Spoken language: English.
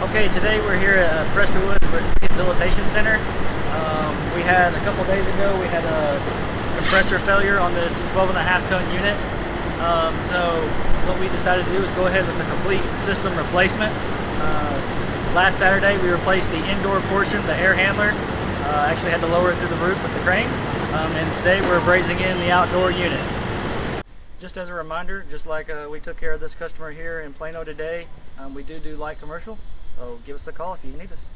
Okay, today we're here at Prestonwood Rehabilitation Center. We had a couple days ago, we had a compressor failure on this 12.5-ton unit. So what we decided to do is go ahead with a complete system replacement. Last Saturday we replaced the indoor portion, the air handler. Actually had to lower it through the roof with the crane. And today we're brazing in the outdoor unit. Just as a reminder, just like we took care of this customer here in Plano today, we do light commercial. So give us a call if you need us.